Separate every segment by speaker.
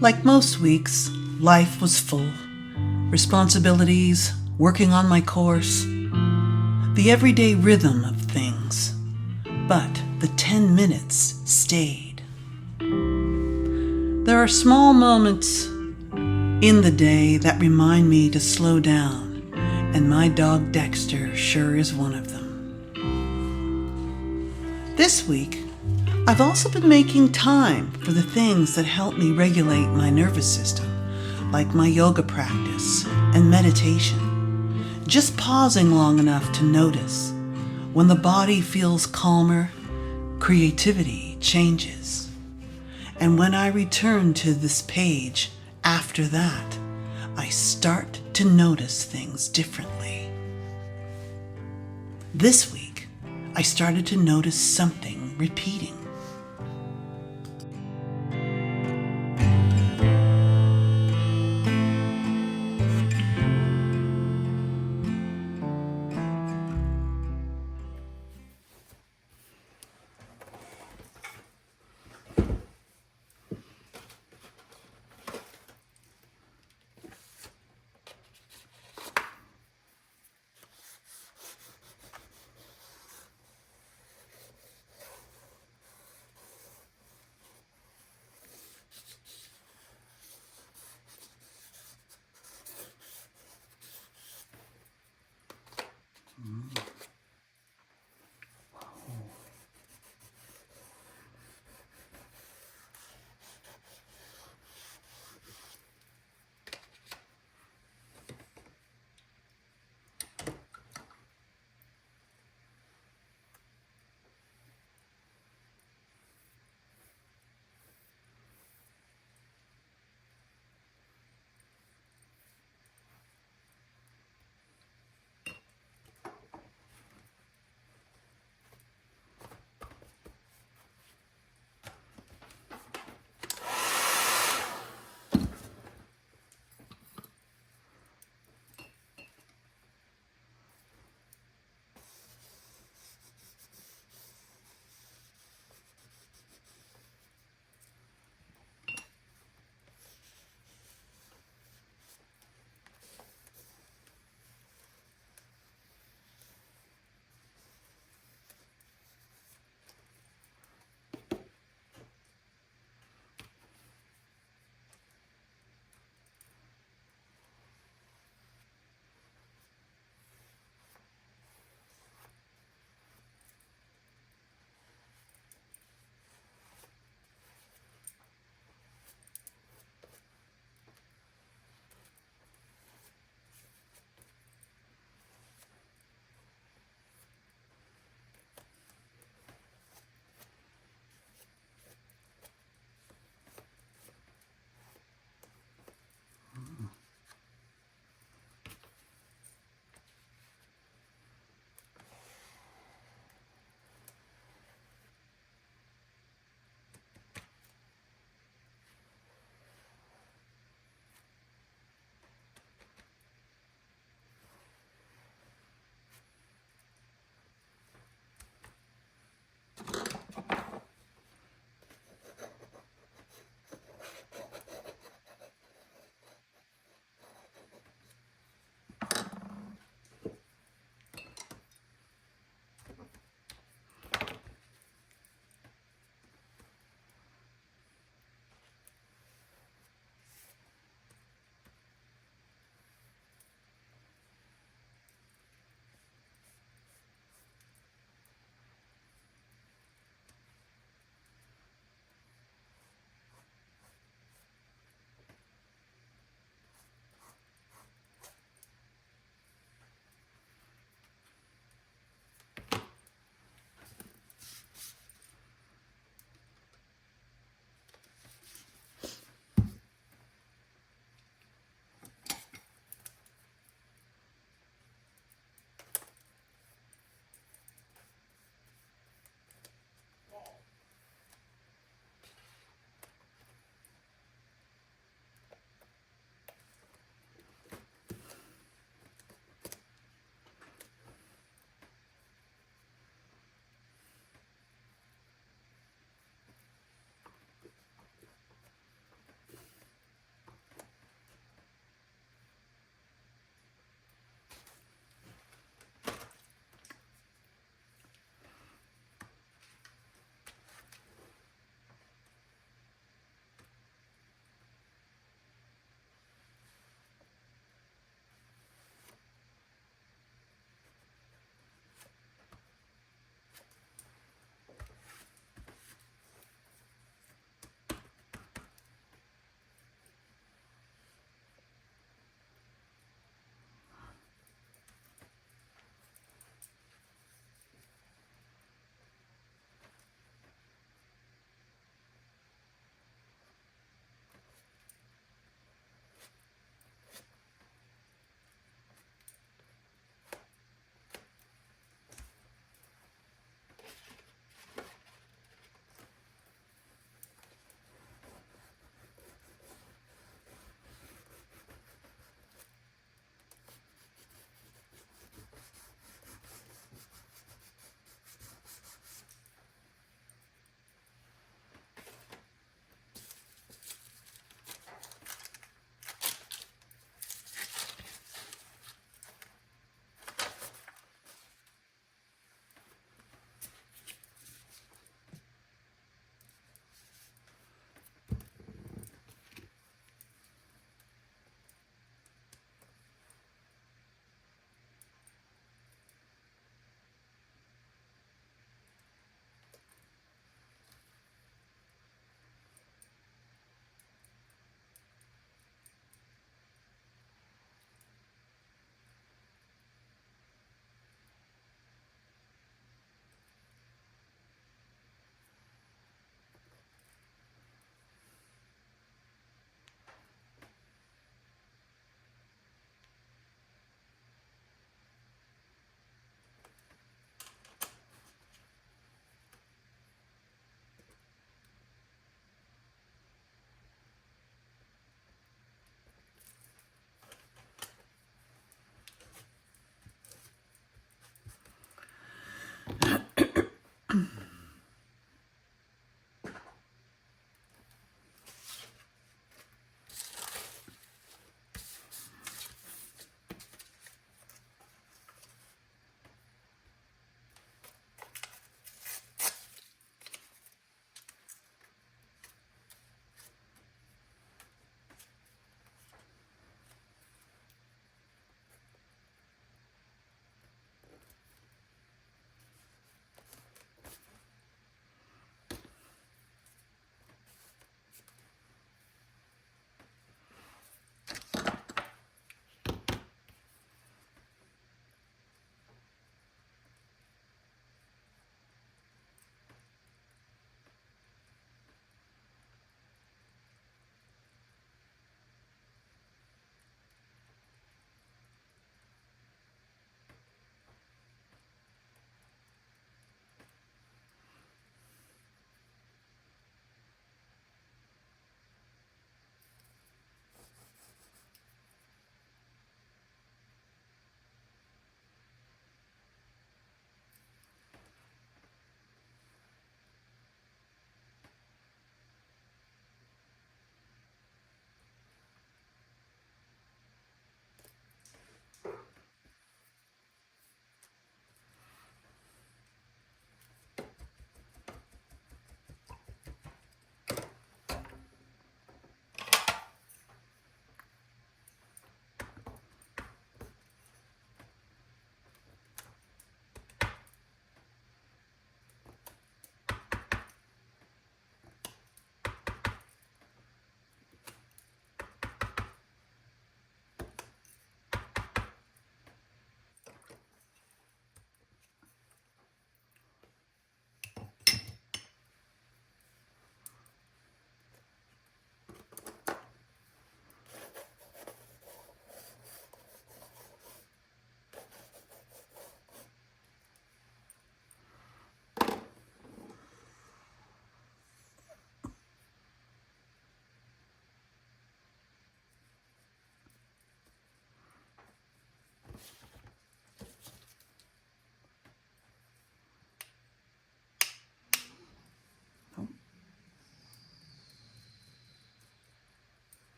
Speaker 1: Like most weeks, life was full. Responsibilities, working on my course, the everyday rhythm of things. But the 10 minutes stayed. There are small moments in the day that remind me to slow down, and my dog Dexter sure is one of them. This week, I've also been making time for the things that help me regulate my nervous system, like my yoga practice and meditation. Just pausing long enough to notice when the body feels calmer, creativity changes. And when I return to this page after that, I start to notice things differently. This week, I started to notice something repeating.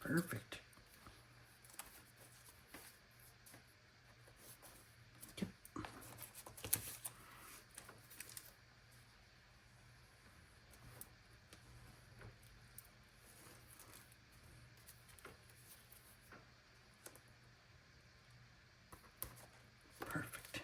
Speaker 1: Perfect. Yep. Perfect.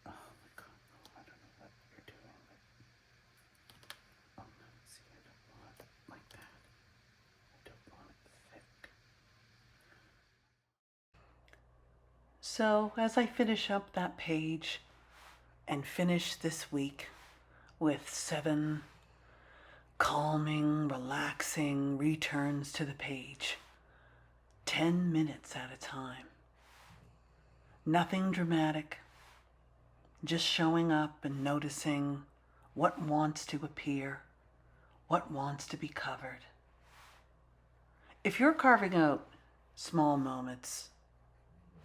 Speaker 1: Oh my God, I don't know what you're doing. Oh, see, I don't want it like that. I don't want it thick. So as I finish up that page and finish this week with 7 calming, relaxing returns to the page, 10 minutes at a time. Nothing dramatic, just showing up and noticing what wants to appear, what wants to be covered. If you're carving out small moments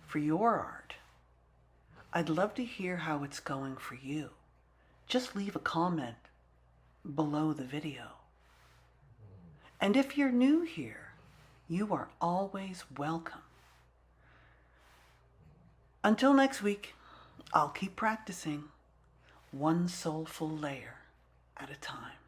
Speaker 1: for your art, I'd love to hear how it's going for you. Just leave a comment below the video. And if you're new here, you are always welcome. Until next week, I'll keep practicing one soulful layer at a time.